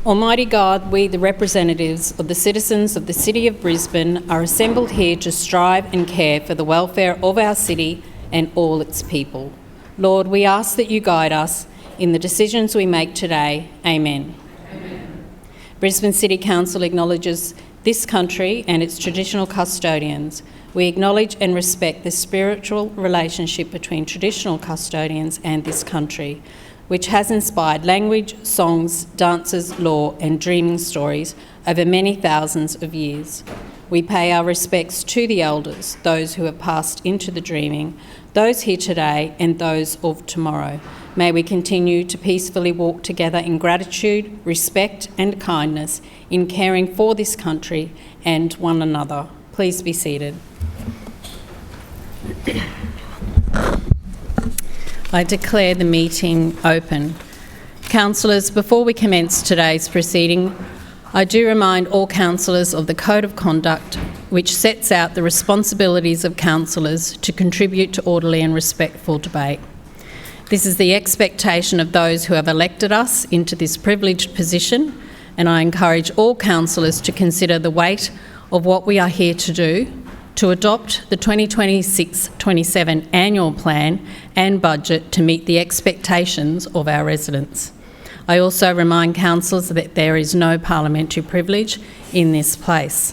Almighty God, we, the representatives of the citizens of the City of Brisbane, are assembled here to strive and care for the welfare of our city and all its people. Lord, we ask that you guide us in the decisions we make today. Amen. Amen. Brisbane City Council acknowledges this country and its traditional custodians. We acknowledge and respect the spiritual relationship between traditional custodians and this country, which has inspired language, songs, dances, law and dreaming stories over many thousands of years. We pay our respects to the elders, those who have passed into the dreaming, those here today and those of tomorrow. May we continue to peacefully walk together in gratitude, respect and kindness in caring for this country and one another. Please be seated. I declare the meeting open. Councillors, before we commence today's proceeding, I do remind all councillors of the Code of Conduct, which sets out the responsibilities of councillors to contribute to orderly and respectful debate. This is the expectation of those who have elected us into this privileged position, and I encourage all councillors to consider the weight of what we are here to do, to adopt the 2026-27 annual plan and budget to meet the expectations of our residents. I also remind councillors that there is no parliamentary privilege in this place.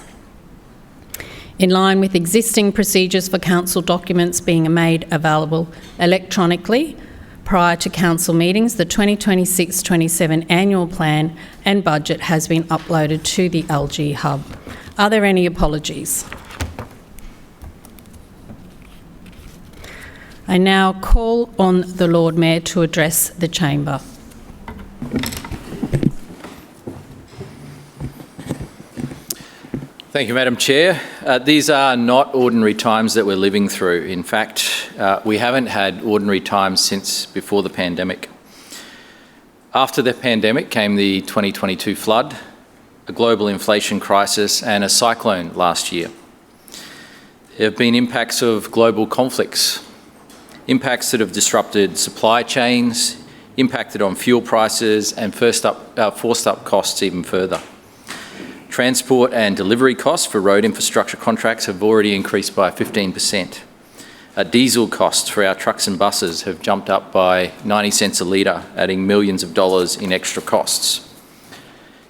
In line with existing procedures for council documents being made available electronically prior to council meetings, the 2026-27 annual plan and budget has been uploaded to the LG Hub. Are there any apologies? I now call on the Lord Mayor to address the chamber. Thank you, Madam Chair. These are not ordinary times that we're living through. In fact, we haven't had ordinary times since before the pandemic. After the pandemic came the 2022 flood, a global inflation crisis and a cyclone last year. There have been impacts of global conflicts, impacts that have disrupted supply chains, impacted on fuel prices and forced up costs even further. Transport and delivery costs for road infrastructure contracts have already increased by 15%. Diesel costs for our trucks and buses have jumped up by 90 cents a litre, adding millions of dollars in extra costs.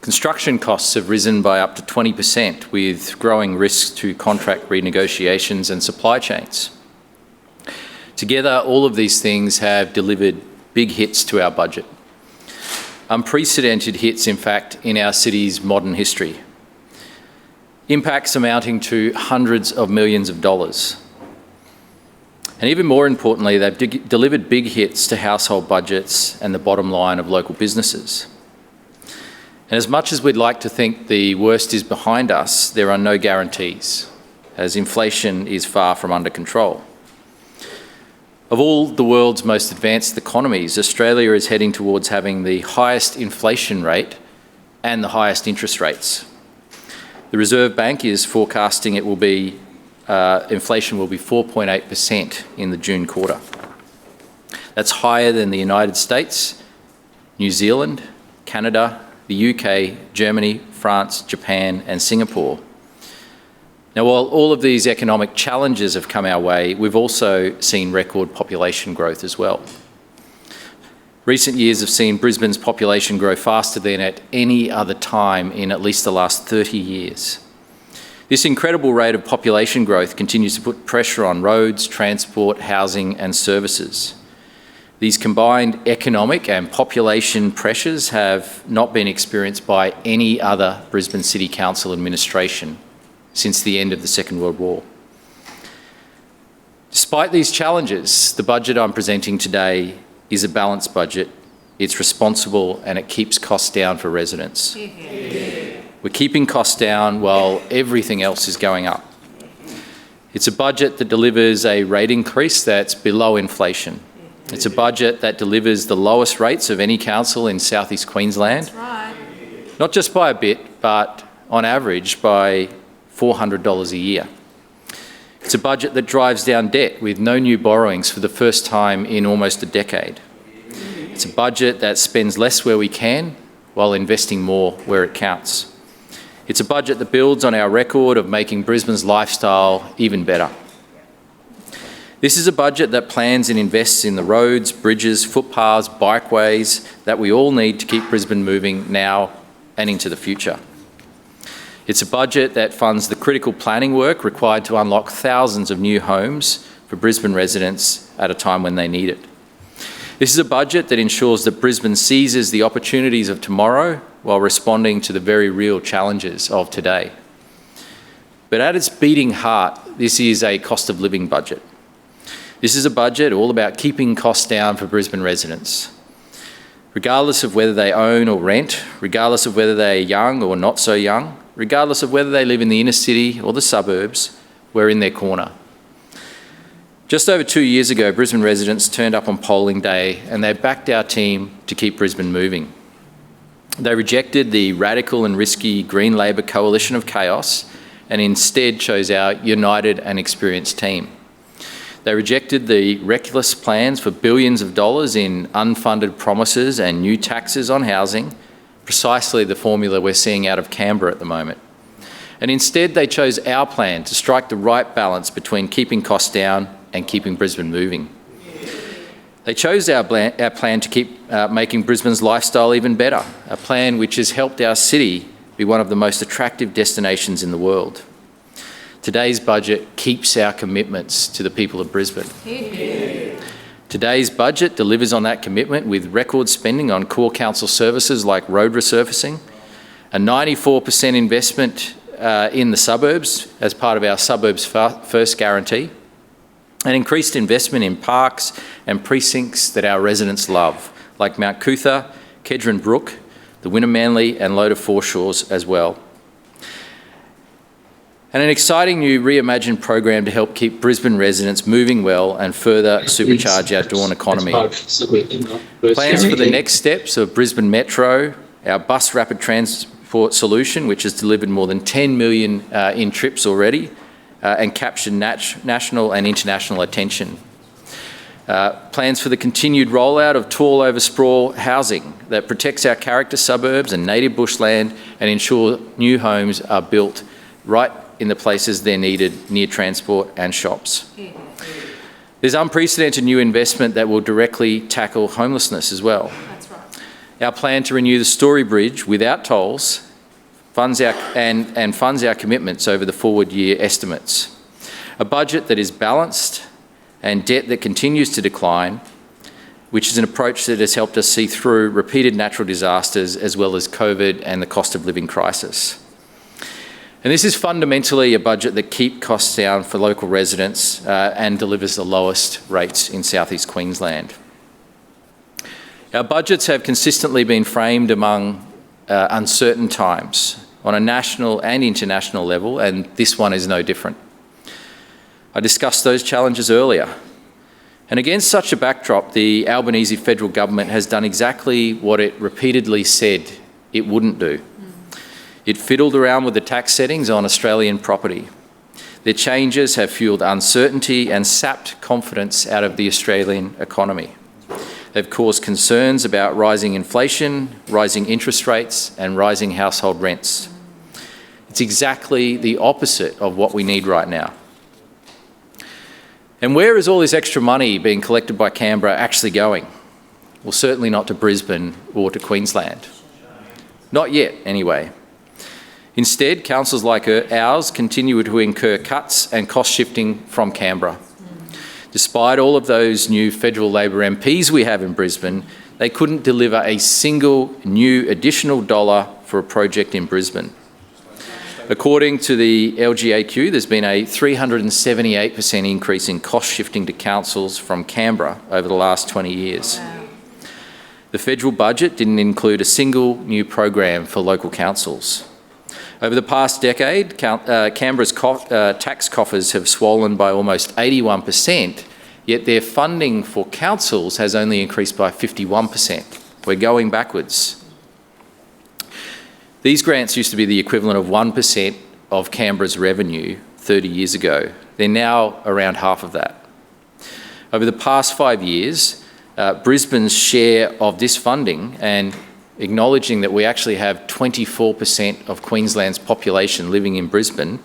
Construction costs have risen by up to 20%, with growing risks to contract renegotiations and supply chains. Together, all of these things have delivered big hits to our budget. Unprecedented hits, in fact, in our city's modern history. Impacts amounting to hundreds of millions of dollars. And even more importantly, they've delivered big hits to household budgets and the bottom line of local businesses. And as much as we'd like to think the worst is behind us, there are no guarantees, as inflation is far from under control. Of all the world's most advanced economies, Australia is heading towards having the highest inflation rate and the highest interest rates. The Reserve Bank is forecasting inflation will be 4.8% in the June quarter. That's higher than the United States, New Zealand, Canada, the UK, Germany, France, Japan and Singapore. Now, while all of these economic challenges have come our way, we've also seen record population growth as well. Recent years have seen Brisbane's population grow faster than at any other time in at least the last 30 years. This incredible rate of population growth continues to put pressure on roads, transport, housing and services. These combined economic and population pressures have not been experienced by any other Brisbane City Council administration since the end of the Second World War. Despite these challenges, the budget I'm presenting today is a balanced budget. It's responsible and it keeps costs down for residents. We're keeping costs down while everything else is going up. It's a budget that delivers a rate increase that's below inflation. It's a budget that delivers the lowest rates of any council in South East Queensland. That's right. Not just by a bit, but on average by $400 a year. It's a budget that drives down debt with no new borrowings for the first time in almost a decade. It's a budget that spends less where we can while investing more where it counts. It's a budget that builds on our record of making Brisbane's lifestyle even better. This is a budget that plans and invests in the roads, bridges, footpaths, bikeways that we all need to keep Brisbane moving now and into the future. It's a budget that funds the critical planning work required to unlock thousands of new homes for Brisbane residents at a time when they need it. This is a budget that ensures that Brisbane seizes the opportunities of tomorrow while responding to the very real challenges of today. But at its beating heart, this is a cost of living budget. This is a budget all about keeping costs down for Brisbane residents. Regardless of whether they own or rent, regardless of whether they are young or not so young, regardless of whether they live in the inner city or the suburbs, we're in their corner. Just over 2 years ago, Brisbane residents turned up on polling day and they backed our team to keep Brisbane moving. They rejected the radical and risky Green Labor coalition of chaos and instead chose our united and experienced team. They rejected the reckless plans for billions of dollars in unfunded promises and new taxes on housing, precisely the formula we're seeing out of Canberra at the moment. And instead they chose our plan to strike the right balance between keeping costs down and keeping Brisbane moving. They chose our plan to keep making Brisbane's lifestyle even better, a plan which has helped our city be one of the most attractive destinations in the world. Today's budget keeps our commitments to the people of Brisbane. Today's budget delivers on that commitment with record spending on core council services like road resurfacing, a 94% investment in the suburbs as part of our Suburbs First guarantee, and increased investment in parks and precincts that our residents love, like Mount Cootha, Kedron Brook, the Wynnum Manly and Loda Foreshores as well. And an exciting new reimagined program to help keep Brisbane residents moving well and further supercharge our dawn economy. Plans for the next steps of Brisbane Metro, our bus rapid transport solution, which has delivered more than 10 million in trips already and captured national and international attention. Plans for the continued rollout of tall over sprawl housing that protects our character suburbs and native bushland and ensure new homes are built right in the places they're needed, near transport and shops. There's unprecedented new investment that will directly tackle homelessness as well. That's right. Our plan to renew the Story Bridge without tolls funds our commitments over the forward year estimates. A budget that is balanced and debt that continues to decline, which is an approach that has helped us see through repeated natural disasters as well as COVID and the cost of living crisis. And this is fundamentally a budget that keeps costs down for local residents and delivers the lowest rates in South East Queensland. Our budgets have consistently been framed among uncertain times on a national and international level, and this one is no different. I discussed those challenges earlier. And against such a backdrop, the Albanese federal government has done exactly what it repeatedly said it wouldn't do. It fiddled around with the tax settings on Australian property. Their changes have fuelled uncertainty and sapped confidence out of the Australian economy. They've caused concerns about rising inflation, rising interest rates, and rising household rents. It's exactly the opposite of what we need right now. And where is all this extra money being collected by Canberra actually going? Well, certainly not to Brisbane or to Queensland. Not yet, anyway. Instead, councils like ours continue to incur cuts and cost shifting from Canberra. Despite all of those new federal Labor MPs we have in Brisbane, they couldn't deliver a single new additional dollar for a project in Brisbane. According to the LGAQ, there's been a 378% increase in cost shifting to councils from Canberra over the last 20 years. The federal budget didn't include a single new program for local councils. Over the past decade, Canberra's tax coffers have swollen by almost 81%, yet their funding for councils has only increased by 51%. We're going backwards. These grants used to be the equivalent of 1% of Canberra's revenue 30 years ago. They're now around half of that. Over the past 5 years, Brisbane's share of this funding, and acknowledging that we actually have 24% of Queensland's population living in Brisbane,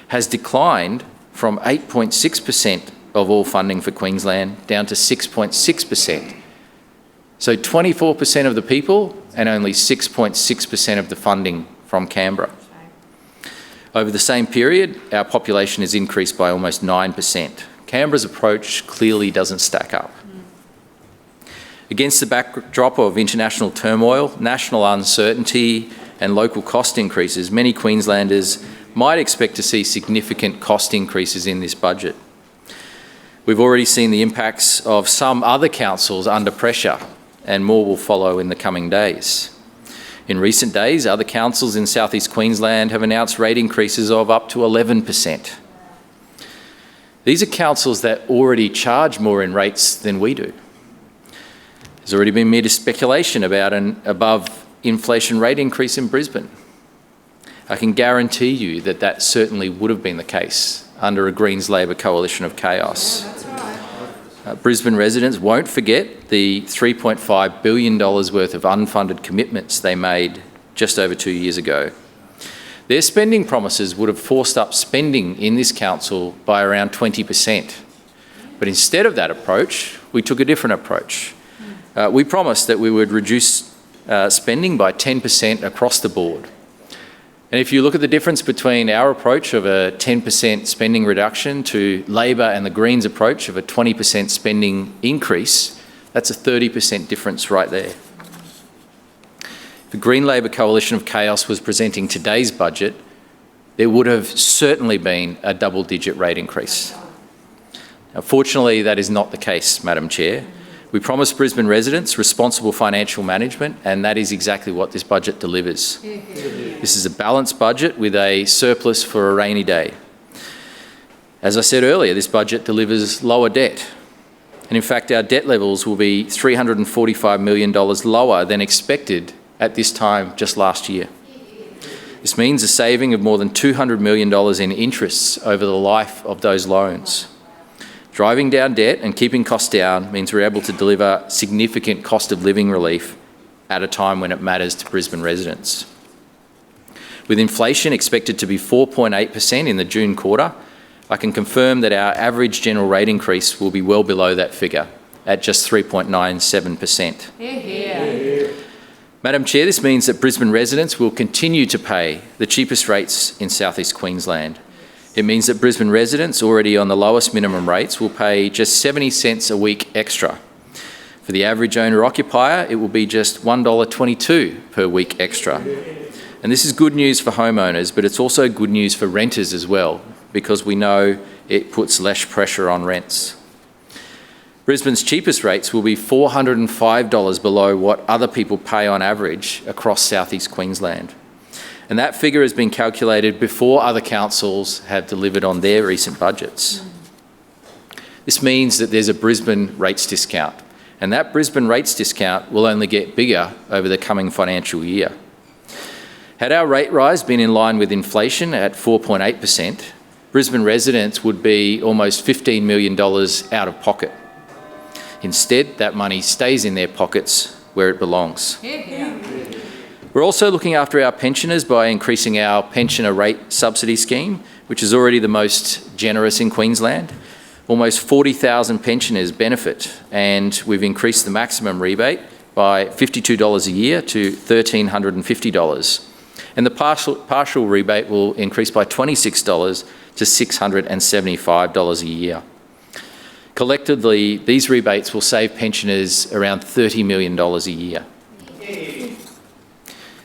has declined from 8.6% of all funding for Queensland down to 6.6%. So 24% of the people and only 6.6% of the funding from Canberra. Over the same period, our population has increased by almost 9%. Canberra's approach clearly doesn't stack up. Against the backdrop of international turmoil, national uncertainty and local cost increases, many Queenslanders might expect to see significant cost increases in this budget. We've already seen the impacts of some other councils under pressure, and more will follow in the coming days. In recent days, other councils in South East Queensland have announced rate increases of up to 11%. These are councils that already charge more in rates than we do. There's already been media speculation about an above-inflation rate increase in Brisbane. I can guarantee you that that certainly would have been the case under a Greens-Labor coalition of chaos. Yeah, that's right. Brisbane residents won't forget the $3.5 billion worth of unfunded commitments they made just over 2 years ago. Their spending promises would have forced up spending in this council by around 20%. But instead of that approach, we took a different approach. We promised that we would reduce spending by 10% across the board. And if you look at the difference between our approach of a 10% spending reduction to Labor and the Greens approach of a 20% spending increase, that's a 30% difference right there. If the Green-Labor coalition of chaos was presenting today's budget, there would have certainly been a double-digit rate increase. Now, fortunately, that is not the case, Madam Chair. We promised Brisbane residents responsible financial management, and that is exactly what this budget delivers. This is a balanced budget with a surplus for a rainy day. As I said earlier, this budget delivers lower debt. And in fact, our debt levels will be $345 million lower than expected at this time just last year. This means a saving of more than $200 million in interests over the life of those loans. Driving down debt and keeping costs down means we're able to deliver significant cost of living relief at a time when it matters to Brisbane residents. With inflation expected to be 4.8% in the June quarter, I can confirm that our average general rate increase will be well below that figure at just 3.97%. Madam Chair, this means that Brisbane residents will continue to pay the cheapest rates in South East Queensland. It means that Brisbane residents already on the lowest minimum rates will pay just 70 cents a week extra. For the average owner-occupier, it will be just $1.22 per week extra. And this is good news for homeowners, but it's also good news for renters as well, because we know it puts less pressure on rents. Brisbane's cheapest rates will be $405 below what other people pay on average across South East Queensland. And that figure has been calculated before other councils have delivered on their recent budgets. This means that there's a Brisbane rates discount, and that Brisbane rates discount will only get bigger over the coming financial year. Had our rate rise been in line with inflation at 4.8%, Brisbane residents would be almost $15 million out of pocket. Instead, that money stays in their pockets where it belongs. We're also looking after our pensioners by increasing our pensioner rate subsidy scheme, which is already the most generous in Queensland. Almost 40,000 pensioners benefit, and we've increased the maximum rebate by $52 a year to $1,350. And the partial rebate will increase by $26 to $675 a year. Collectively, these rebates will save pensioners around $30 million a year.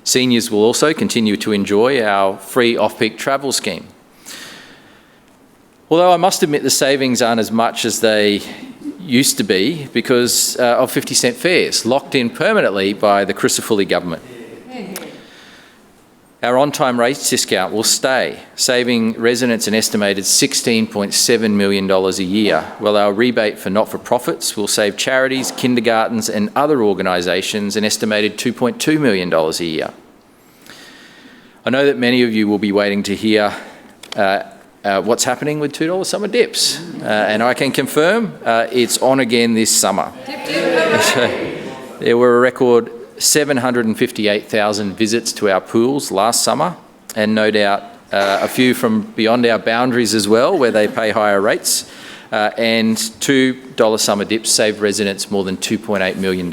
Seniors will also continue to enjoy our free off-peak travel scheme. Although I must admit the savings aren't as much as they used to be because of 50-cent fares, locked in permanently by the Crisafulli government. Our on-time rates discount will stay, saving residents an estimated $16.7 million a year, while our rebate for not-for-profits will save charities, kindergartens and other organisations an estimated $2.2 million a year. I know that many of you will be waiting to hear what's happening with $2 summer dips, and I can confirm it's on again this summer. There were a record 758,000 visits to our pools last summer, and no doubt a few from beyond our boundaries as well, where they pay higher rates, and $2 summer dips saved residents more than $2.8 million.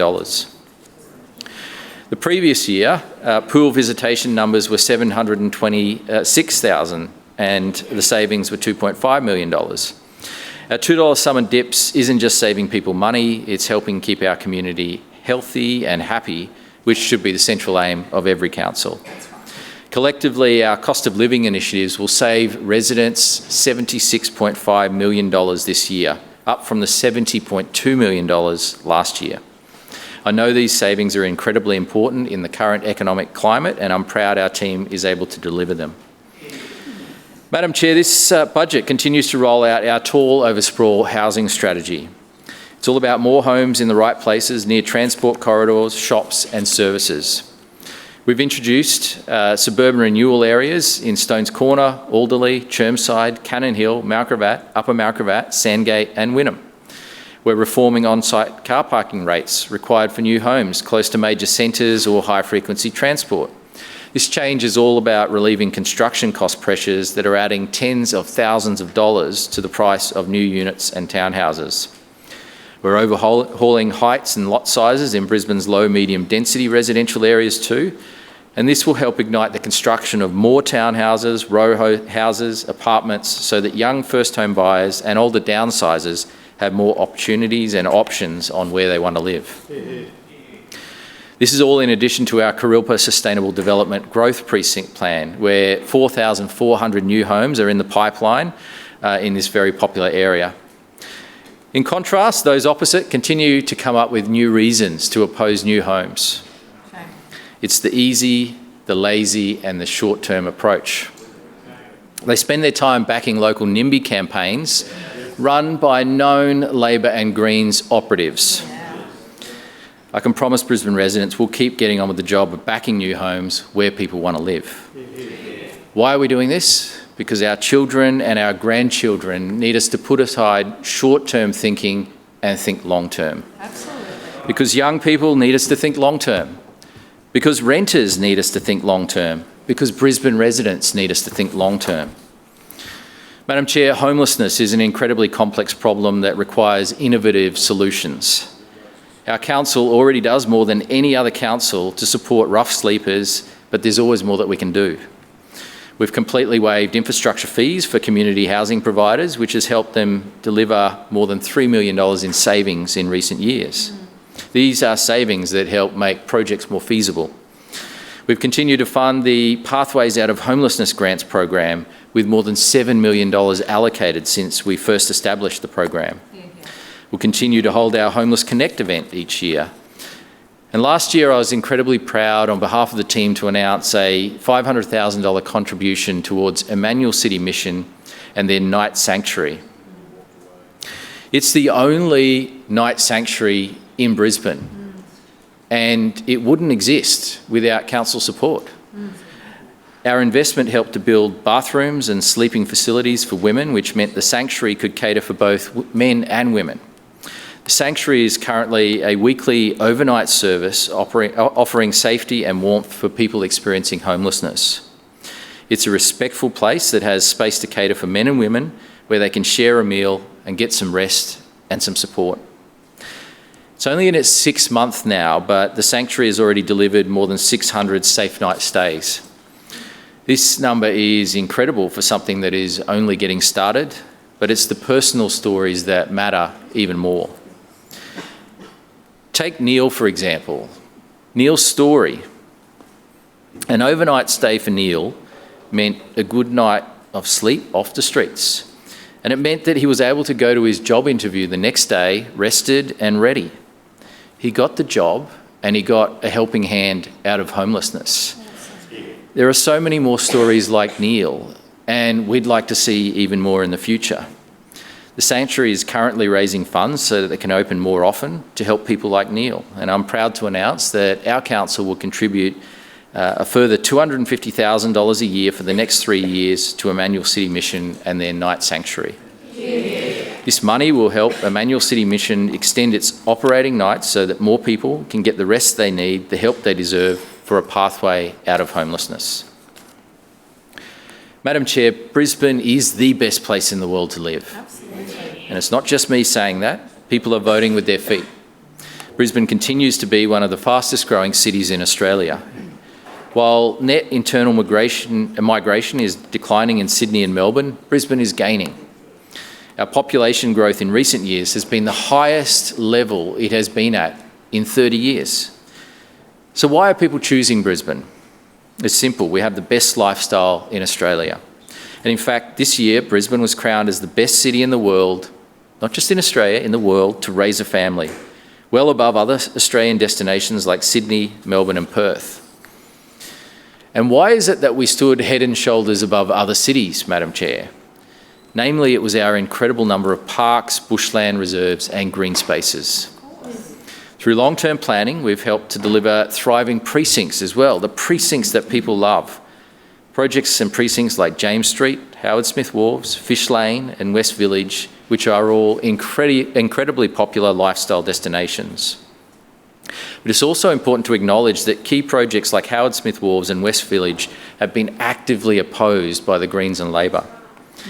The previous year, pool visitation numbers were 726,000 and the savings were $2.5 million. Our $2 summer dips isn't just saving people money, it's helping keep our community healthy and happy, which should be the central aim of every council. Collectively, our cost of living initiatives will save residents $76.5 million this year, up from the $70.2 million last year. I know these savings are incredibly important in the current economic climate, and I'm proud our team is able to deliver them. Madam Chair, this budget continues to roll out our tall over sprawl housing strategy. It's all about more homes in the right places near transport corridors, shops and services. We've introduced suburban renewal areas in Stones Corner, Alderley, Chermside, Cannon Hill, Mount Gravatt, Upper Mount Gravatt, Sandgate and Wynnum. We're reforming on-site car parking rates required for new homes close to major centres or high-frequency transport. This change is all about relieving construction cost pressures that are adding tens of thousands of dollars to the price of new units and townhouses. We're overhauling heights and lot sizes in Brisbane's low-medium density residential areas too, and this will help ignite the construction of more townhouses, row houses, apartments, so that young first-home buyers and older downsizers have more opportunities and options on where they want to live. This is all in addition to our Kurilpa Sustainable Development Growth Precinct Plan, where 4,400 new homes are in the pipeline in this very popular area. In contrast, those opposite continue to come up with new reasons to oppose new homes. It's the easy, the lazy and the short-term approach. They spend their time backing local NIMBY campaigns run by known Labor and Greens operatives. I can promise Brisbane residents we'll keep getting on with the job of backing new homes where people want to live. Why are we doing this? Because our children and our grandchildren need us to put aside short-term thinking and think long-term. Absolutely. Because young people need us to think long-term. Because renters need us to think long-term. Because Brisbane residents need us to think long-term. Madam Chair, homelessness is an incredibly complex problem that requires innovative solutions. Our council already does more than any other council to support rough sleepers, but there's always more that we can do. We've completely waived infrastructure fees for community housing providers, which has helped them deliver more than $3 million in savings in recent years. These are savings that help make projects more feasible. We've continued to fund the Pathways Out of Homelessness Grants program with more than $7 million allocated since we first established the program. We'll continue to hold our Homeless Connect event each year. And last year I was incredibly proud on behalf of the team to announce a $500,000 contribution towards Emmanuel City Mission and their night sanctuary. It's the only night sanctuary in Brisbane, and it wouldn't exist without council support. Our investment helped to build bathrooms and sleeping facilities for women, which meant the sanctuary could cater for both men and women. The sanctuary is currently a weekly overnight service offering safety and warmth for people experiencing homelessness. It's a respectful place that has space to cater for men and women, where they can share a meal and get some rest and some support. It's only in its 6th month now, but the sanctuary has already delivered more than 600 safe night stays. This number is incredible for something that is only getting started, but it's the personal stories that matter even more. Take Neil, for example. Neil's story. An overnight stay for Neil meant a good night of sleep off the streets. And it meant that he was able to go to his job interview the next day, rested and ready. He got the job and he got a helping hand out of homelessness. There are so many more stories like Neil, and we'd like to see even more in the future. The sanctuary is currently raising funds so that they can open more often to help people like Neil. And I'm proud to announce that our council will contribute a further $250,000 a year for the next 3 years to Emmanuel City Mission and their night sanctuary. Yeah. This money will help Emmanuel City Mission extend its operating nights so that more people can get the rest they need, the help they deserve for a pathway out of homelessness. Madam Chair, Brisbane is the best place in the world to live. Absolutely. And it's not just me saying that. People are voting with their feet. Brisbane continues to be one of the fastest growing cities in Australia. While net internal migration is declining in Sydney and Melbourne, Brisbane is gaining. Our population growth in recent years has been the highest level it has been at in 30 years. So why are people choosing Brisbane? It's simple. We have the best lifestyle in Australia. And in fact, this year, Brisbane was crowned as the best city in the world, not just in Australia, in the world, to raise a family, well above other Australian destinations like Sydney, Melbourne and Perth. And why is it that we stood head and shoulders above other cities, Madam Chair? Namely, it was our incredible number of parks, bushland reserves and green spaces. Through long-term planning, we've helped to deliver thriving precincts as well, the precincts that people love. Projects and precincts like James Street, Howard Smith Wharves, Fish Lane and West Village, which are all incredibly popular lifestyle destinations. But it's also important to acknowledge that key projects like Howard Smith Wharves and West Village have been actively opposed by the Greens and Labor.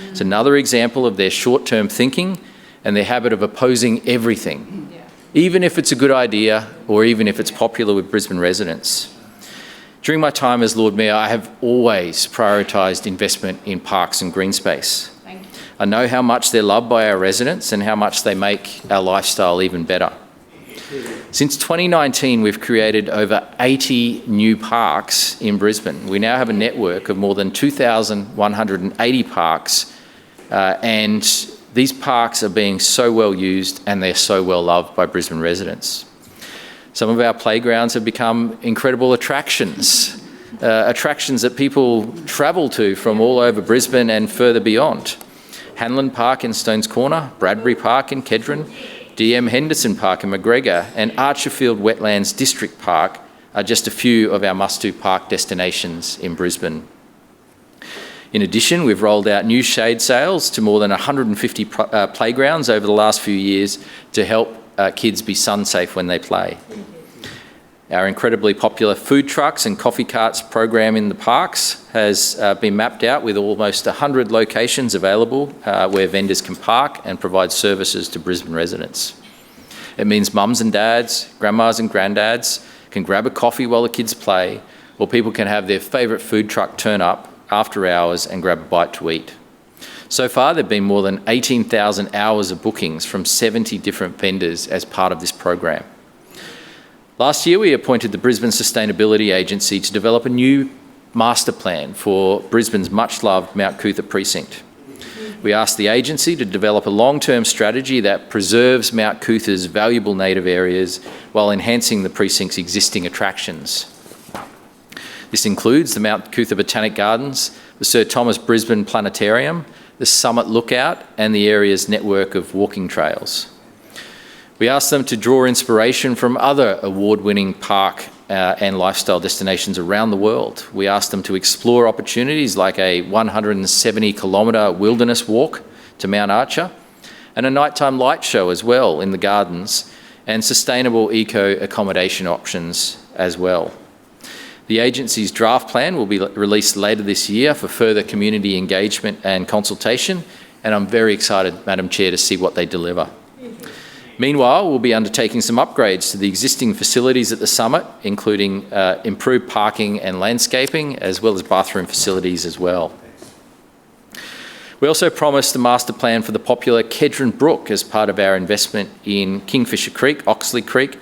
It's another example of their short-term thinking and their habit of opposing everything, even if it's a good idea or even if it's popular with Brisbane residents. During my time as Lord Mayor, I have always prioritised investment in parks and green space. I know how much they're loved by our residents and how much they make our lifestyle even better. Since 2019, we've created over 80 new parks in Brisbane. We now have a network of more than 2,180 parks, and these parks are being so well used and they're so well loved by Brisbane residents. Some of our playgrounds have become incredible attractions, attractions that people travel to from all over Brisbane and further beyond. Hanlon Park in Stones Corner, Bradbury Park in Kedron, DM Henderson Park in Macgregor and Archerfield Wetlands District Park are just a few of our must-do park destinations in Brisbane. In addition, we've rolled out new shade sails to more than 150 playgrounds over the last few years to help kids be sun safe when they play. Our incredibly popular food trucks and coffee carts program in the parks has been mapped out with almost 100 locations available where vendors can park and provide services to Brisbane residents. It means mums and dads, grandmas and granddads can grab a coffee while the kids play, or people can have their favourite food truck turn up after hours and grab a bite to eat. So far, there have been more than 18,000 hours of bookings from 70 different vendors as part of this program. Last year, we appointed the Brisbane Sustainability Agency to develop a new master plan for Brisbane's much-loved Mount Cootha precinct. We asked the agency to develop a long-term strategy that preserves Mount Cootha's valuable native areas while enhancing the precinct's existing attractions. This includes the Mount Cootha Botanic Gardens, the Sir Thomas Brisbane Planetarium, the Summit Lookout and the area's network of walking trails. We asked them to draw inspiration from other award-winning park and lifestyle destinations around the world. We asked them to explore opportunities like a 170-kilometre wilderness walk to Mount Archer and a nighttime light show as well in the gardens and sustainable eco-accommodation options as well. The agency's draft plan will be released later this year for further community engagement and consultation, and I'm very excited, Madam Chair, to see what they deliver. Meanwhile, we'll be undertaking some upgrades to the existing facilities at the summit, including improved parking and landscaping, as well as bathroom facilities as well. We also promised a master plan for the popular Kedron Brook as part of our investment in Kingfisher Creek, Oxley Creek,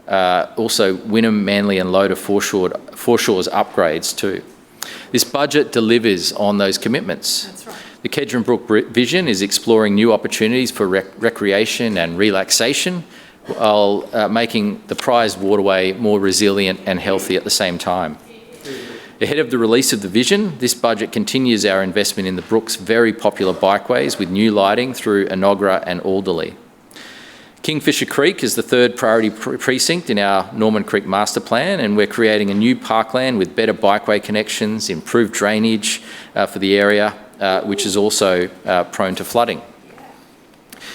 also Wynnum, Manly and Loder foreshores upgrades too. This budget delivers on those commitments. That's right. The Kedron Brook vision is exploring new opportunities for recreation and relaxation while making the prized waterway more resilient and healthy at the same time. Ahead of the release of the vision, this budget continues our investment in the Brook's very popular bikeways with new lighting through Enoggera and Alderley. Kingfisher Creek is the third priority precinct in our Norman Creek Master Plan, and we're creating a new parkland with better bikeway connections, improved drainage for the area, which is also prone to flooding.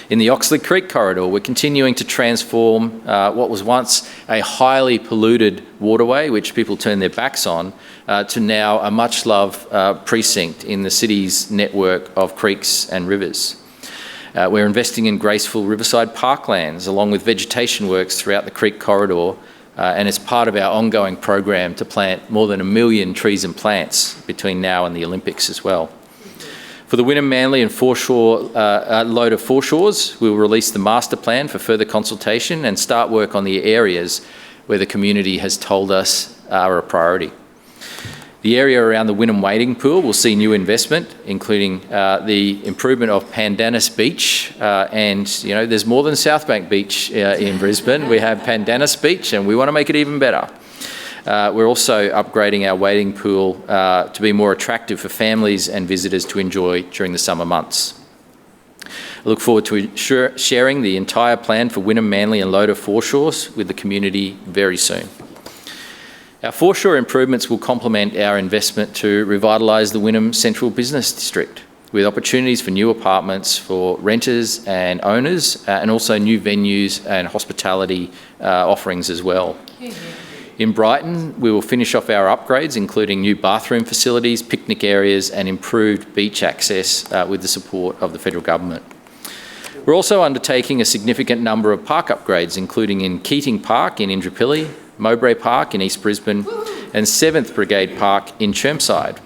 In the Oxley Creek corridor, we're continuing to transform what was once a highly polluted waterway, which people turn their backs on, to now a much-loved precinct in the city's network of creeks and rivers. We're investing in graceful riverside parklands, along with vegetation works throughout the creek corridor, and it's part of our ongoing program to plant more than 1 million trees and plants between now and the Olympics as well. For the Wynnum, Manly and Loader foreshores, we'll release the master plan for further consultation and start work on the areas where the community has told us are a priority. The area around the Wynnum wading pool will see new investment, including the improvement of Pandanus Beach, and there's more than Southbank Beach in Brisbane. We have Pandanus Beach, and we want to make it even better. We're also upgrading our wading pool to be more attractive for families and visitors to enjoy during the summer months. I look forward to sharing the entire plan for Wynnum, Manly and Loader foreshores with the community very soon. Our foreshore improvements will complement our investment to revitalise the Wynnum Central Business District, with opportunities for new apartments for renters and owners, and also new venues and hospitality offerings as well. In Brighton, we will finish off our upgrades, including new bathroom facilities, picnic areas and improved beach access with the support of the federal government. We're also undertaking a significant number of park upgrades, including in Keating Park in Indooroopilly, Mowbray Park in East Brisbane and 7th Brigade Park in Chermside.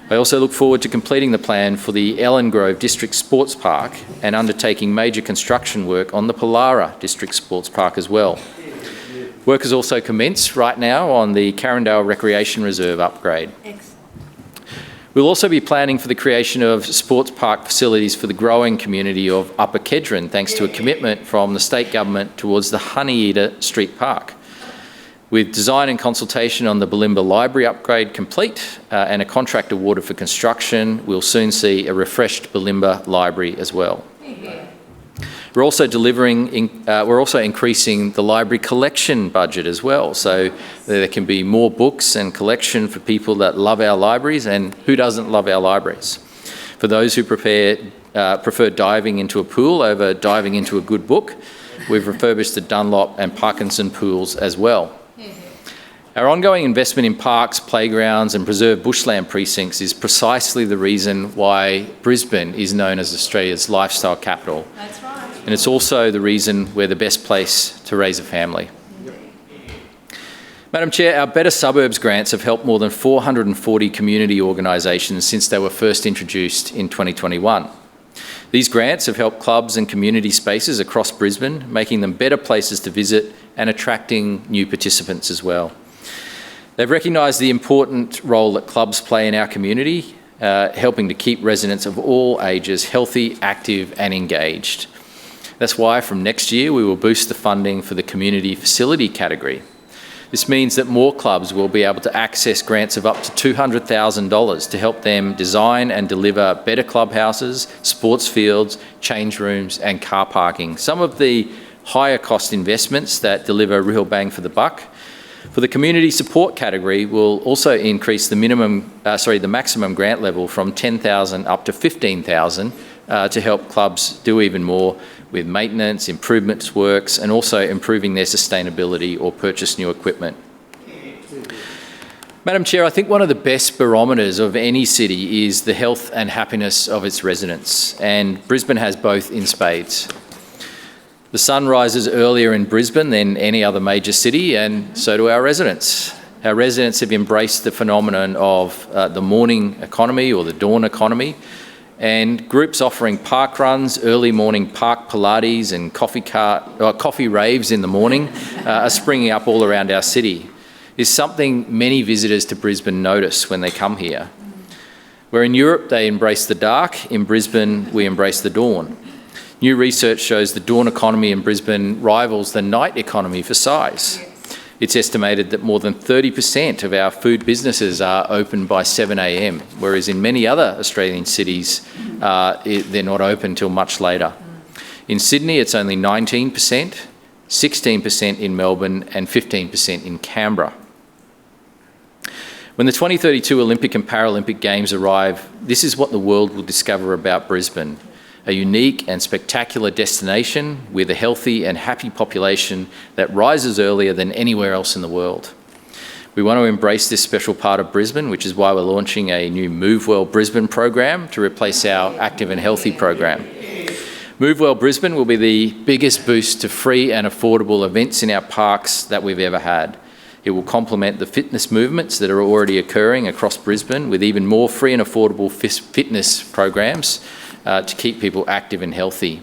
I also look forward to completing the plan for the Ellen Grove District Sports Park and undertaking major construction work on the Pollara District Sports Park as well. Work has also commenced right now on the Carindale Recreation Reserve upgrade. Excellent. We'll also be planning for the creation of sports park facilities for the growing community of Upper Kedron, thanks to a commitment from the state government towards the Honeyeater Street Park. With design and consultation on the Bulimba Library upgrade complete and a contract awarded for construction, we'll soon see a refreshed Bulimba Library as well. We're also increasing the library collection budget as well, so there can be more books and collection for people that love our libraries, and who doesn't love our libraries? For those who prefer diving into a pool over diving into a good book, we've refurbished the Dunlop and Parkinson pools as well. Our ongoing investment in parks, playgrounds and preserved bushland precincts is precisely the reason why Brisbane is known as Australia's lifestyle capital. That's right. And it's also the reason we're the best place to raise a family. Madam Chair, our Better Suburbs grants have helped more than 440 community organisations since they were first introduced in 2021. These grants have helped clubs and community spaces across Brisbane, making them better places to visit and attracting new participants as well. They've recognised the important role that clubs play in our community, helping to keep residents of all ages healthy, active and engaged. That's why from next year we will boost the funding for the community facility category. This means that more clubs will be able to access grants of up to $200,000 to help them design and deliver better clubhouses, sports fields, change rooms and car parking. Some of the higher cost investments that deliver real bang for the buck. For the community support category, we'll also increase the maximum grant level from $10,000 up to $15,000 to help clubs do even more with maintenance, improvements works, and also improving their sustainability or purchase new equipment. Madam Chair, I think one of the best barometers of any city is the health and happiness of its residents, and Brisbane has both in spades. The sun rises earlier in Brisbane than any other major city, and so do our residents. Our residents have embraced the phenomenon of the morning economy or the dawn economy, and groups offering park runs, early morning park Pilates and coffee raves in the morning are springing up all around our city. It's something many visitors to Brisbane notice when they come here. Where in Europe they embrace the dark, in Brisbane we embrace the dawn. New research shows the dawn economy in Brisbane rivals the night economy for size. It's estimated that more than 30% of our food businesses are open by 7 a.m, whereas in many other Australian cities, they're not open till much later. In Sydney, it's only 19%, 16% in Melbourne and 15% in Canberra. When the 2032 Olympic and Paralympic Games arrive, this is what the world will discover about Brisbane. a unique and spectacular destination with a healthy and happy population that rises earlier than anywhere else in the world. We want to embrace this special part of Brisbane, which is why we're launching a new Move Well Brisbane program to replace our Active and Healthy program. Move Well Brisbane will be the biggest boost to free and affordable events in our parks that we've ever had. It will complement the fitness movements that are already occurring across Brisbane with even more free and affordable fitness programs to keep people active and healthy.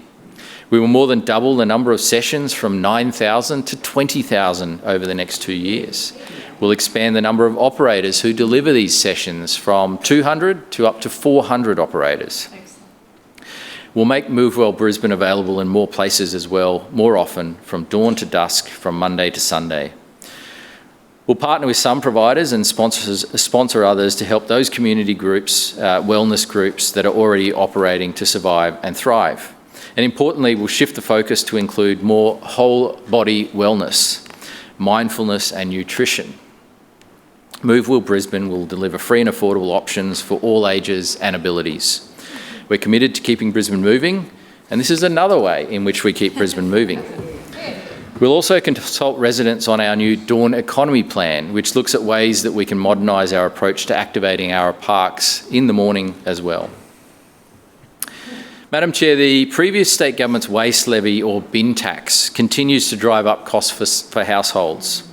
We will more than double the number of sessions from 9,000 to 20,000 over the next 2 years. We'll expand the number of operators who deliver these sessions from 200 to up to 400 operators. We'll make Move Well Brisbane available in more places as well, more often, from dawn to dusk, from Monday to Sunday. We'll partner with some providers and sponsor others to help those community groups, wellness groups that are already operating to survive and thrive. And importantly, we'll shift the focus to include more whole body wellness, mindfulness and nutrition. Move Well Brisbane will deliver free and affordable options for all ages and abilities. We're committed to keeping Brisbane moving, and this is another way in which we keep Brisbane moving. We'll also consult residents on our new Dawn Economy Plan, which looks at ways that we can modernise our approach to activating our parks in the morning as well. Madam Chair, the previous state government's waste levy or bin tax continues to drive up costs for households.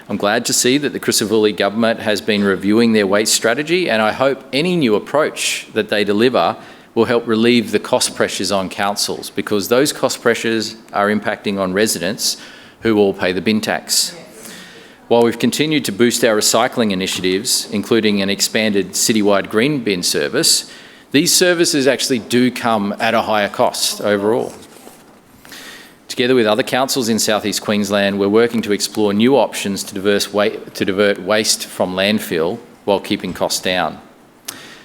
I'm glad to see that the Crisavulli government has been reviewing their waste strategy, and I hope any new approach that they deliver will help relieve the cost pressures on councils, because those cost pressures are impacting on residents who all pay the bin tax. While we've continued to boost our recycling initiatives, including an expanded citywide green bin service, these services actually do come at a higher cost overall. Together with other councils in South East Queensland, we're working to explore new options to divert waste from landfill while keeping costs down.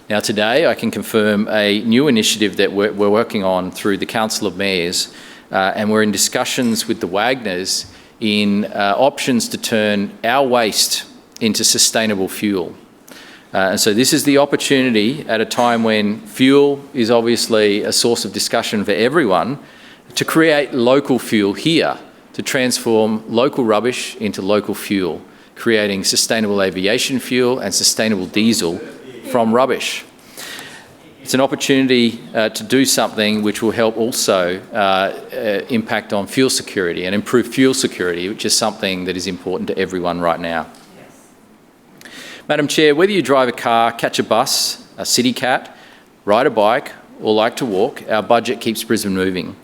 Now today I can confirm a new initiative that we're working on through the Council of Mayors, and we're in discussions with the Wagners in options to turn our waste into sustainable fuel. And so this is the opportunity at a time when fuel is obviously a source of discussion for everyone, to create local fuel here, to transform local rubbish into local fuel, creating sustainable aviation fuel and sustainable diesel from rubbish. It's an opportunity to do something which will help also impact on fuel security and improve fuel security, which is something that is important to everyone right now. Yes. Madam Chair, whether you drive a car, catch a bus, a city cat, ride a bike, or like to walk, our budget keeps Brisbane moving.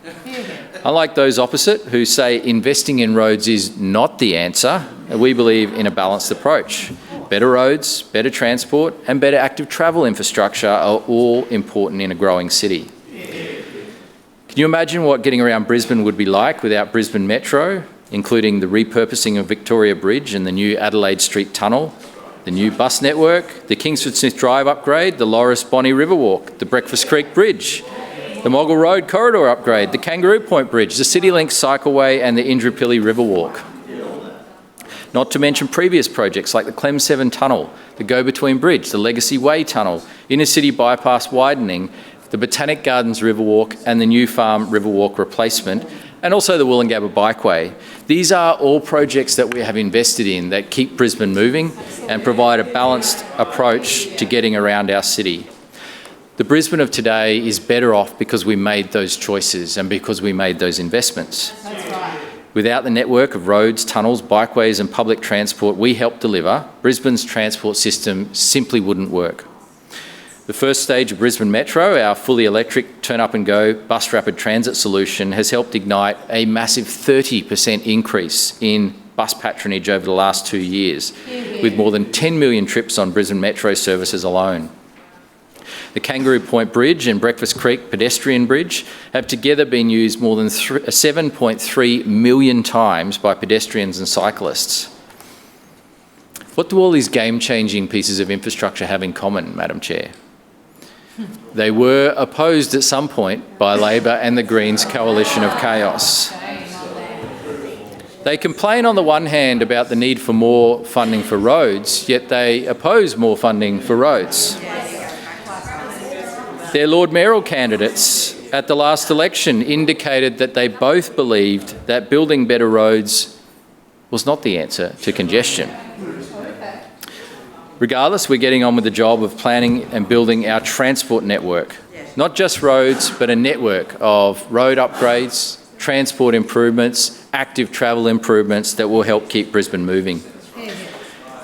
Unlike those opposite who say investing in roads is not the answer, we believe in a balanced approach. Better roads, better transport and better active travel infrastructure are all important in a growing city. Can you imagine what getting around Brisbane would be like without Brisbane Metro, including the repurposing of Victoria Bridge and the new Adelaide Street Tunnel, the new bus network, the Kingsford Smith Drive upgrade, the Loris Bonnie Riverwalk, the Breakfast Creek Bridge, the Moggle Road Corridor upgrade, the Kangaroo Point Bridge, the CityLink Cycleway and the Indooroopilly Riverwalk. Not to mention previous projects like the Clem 7 Tunnel, the Go-Between Bridge, the Legacy Way Tunnel, Inner City Bypass widening, the Botanic Gardens Riverwalk and the New Farm Riverwalk replacement, and also the Woolloongabba Bikeway. These are all projects that we have invested in that keep Brisbane moving and provide a balanced approach to getting around our city. The Brisbane of today is better off because we made those choices and because we made those investments. That's right. Without the network of roads, tunnels, bikeways and public transport we helped deliver, Brisbane's transport system simply wouldn't work. The first stage of Brisbane Metro, our fully electric turn up and go bus rapid transit solution, has helped ignite a massive 30% increase in bus patronage over the last 2 years, with more than 10 million trips on Brisbane Metro services alone. The Kangaroo Point Bridge and Breakfast Creek pedestrian bridge have together been used more than 7.3 million times by pedestrians and cyclists. What do all these game-changing pieces of infrastructure have in common, Madam Chair? They were opposed at some point by Labor and the Greens' coalition of chaos. They complain on the one hand about the need for more funding for roads, yet they oppose more funding for roads. Their Lord Mayoral candidates at the last election indicated that they both believed that building better roads was not the answer to congestion. Regardless, we're getting on with the job of planning and building our transport network. Not just roads, but a network of road upgrades, transport improvements, active travel improvements that will help keep Brisbane moving.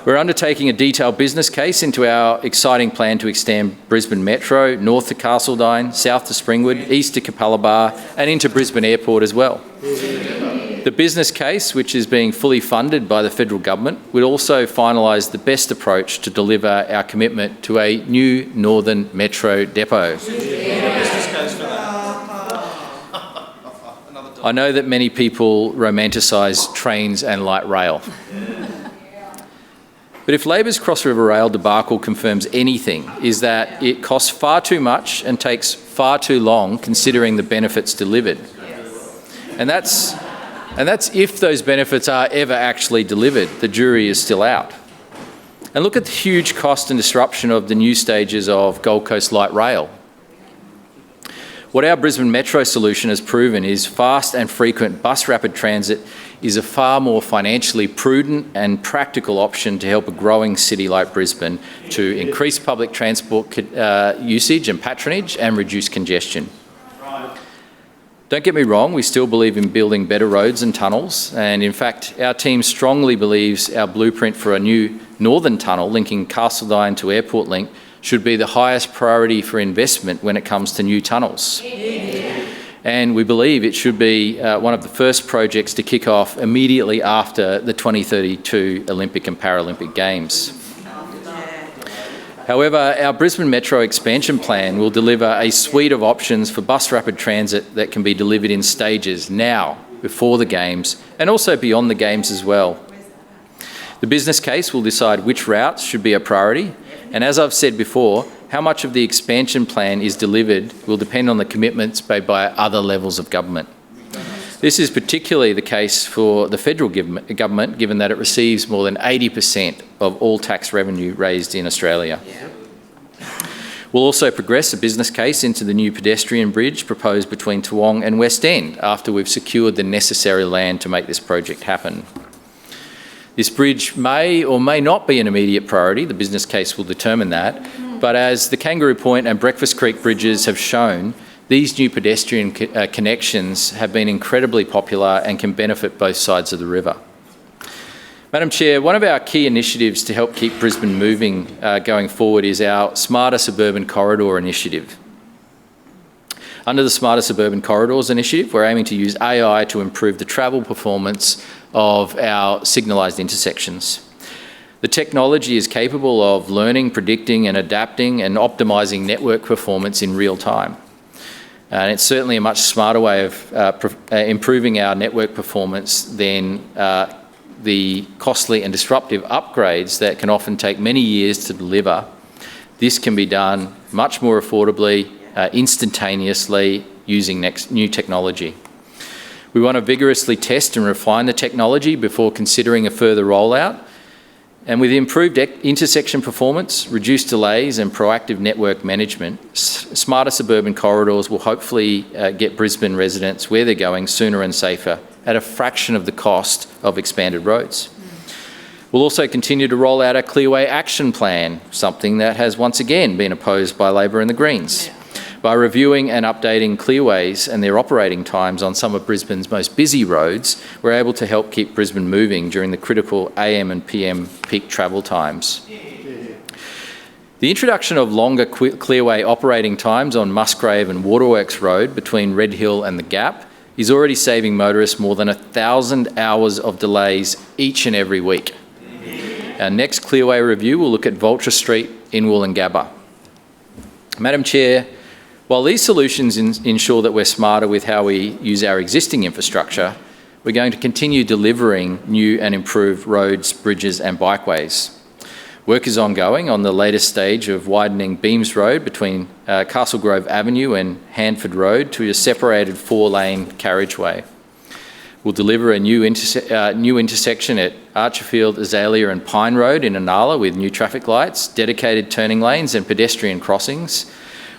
We're undertaking a detailed business case into our exciting plan to extend Brisbane Metro north to Castledine, south to Springwood, east to Capalaba and into Brisbane Airport as well. The business case, which is being fully funded by the federal government, will also finalise the best approach to deliver our commitment to a new northern metro depot. I know that many people romanticise trains and light rail. But if Labor's Cross River Rail debacle confirms anything, is that it costs far too much and takes far too long considering the benefits delivered. And that's if those benefits are ever actually delivered. The jury is still out. And look at the huge cost and disruption of the new stages of Gold Coast Light Rail. What our Brisbane Metro solution has proven is fast and frequent bus rapid transit is a far more financially prudent and practical option to help a growing city like Brisbane to increase public transport usage and patronage and reduce congestion. Don't get me wrong, we still believe in building better roads and tunnels, and in fact our team strongly believes our blueprint for a new northern tunnel linking Castledine to Airport Link should be the highest priority for investment when it comes to new tunnels. And we believe it should be one of the first projects to kick off immediately after the 2032 Olympic and Paralympic Games. However, our Brisbane Metro expansion plan will deliver a suite of options for bus rapid transit that can be delivered in stages now, before the Games, and also beyond the Games as well. The business case will decide which routes should be a priority, and as I've said before, how much of the expansion plan is delivered will depend on the commitments made by other levels of government. This is particularly the case for the federal government, given that it receives more than 80% of all tax revenue raised in Australia. We'll also progress a business case into the new pedestrian bridge proposed between Toowong and West End after we've secured the necessary land to make this project happen. This bridge may or may not be an immediate priority, the business case will determine that, but as the Kangaroo Point and Breakfast Creek bridges have shown, these new pedestrian connections have been incredibly popular and can benefit both sides of the river. Madam Chair, one of our key initiatives to help keep Brisbane moving going forward is our Smarter Suburban Corridor initiative. Under the Smarter Suburban Corridors initiative, we're aiming to use AI to improve the travel performance of our signalised intersections. The technology is capable of learning, predicting and adapting and optimising network performance in real time. And it's certainly a much smarter way of improving our network performance than the costly and disruptive upgrades that can often take many years to deliver. This can be done much more affordably, instantaneously, using new technology. We want to vigorously test and refine the technology before considering a further rollout. And with improved intersection performance, reduced delays and proactive network management, Smarter Suburban Corridors will hopefully get Brisbane residents where they're going sooner and safer at a fraction of the cost of expanded roads. We'll also continue to roll out a Clearway Action Plan, something that has once again been opposed by Labor and the Greens. By reviewing and updating clearways and their operating times on some of Brisbane's most busy roads, we're able to help keep Brisbane moving during the critical AM and PM peak travel times. The introduction of longer clearway operating times on Musgrave and Waterworks Road between Red Hill and the Gap is already saving motorists more than 1,000 hours of delays each and every week. Our next clearway review will look at Vulture Street in Woolloongabba. Madam Chair, while these solutions ensure that we're smarter with how we use our existing infrastructure, we're going to continue delivering new and improved roads, bridges and bikeways. Work is ongoing on the latest stage of widening Beams Road between Castle Grove Avenue and Handford Road to a separated 4-lane carriageway. We'll deliver a new intersection at Archerfield, Azalea and Pine Road in Inala with new traffic lights, dedicated turning lanes and pedestrian crossings.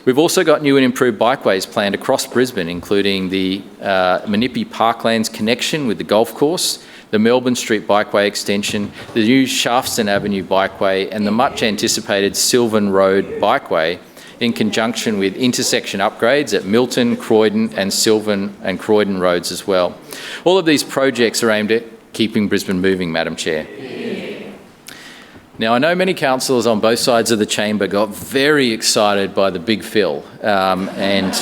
We've also got new and improved bikeways planned across Brisbane, including the Menippi Parklands connection with the golf course, the Melbourne Street Bikeway extension, the new Shafton Avenue Bikeway, and the much anticipated Sylvan Road Bikeway, in conjunction with intersection upgrades at Milton, Croydon and Sylvan and Croydon roads as well. All of these projects are aimed at keeping Brisbane moving, Madam Chair. Now, I know many councillors on both sides of the chamber got very excited by the big fill, and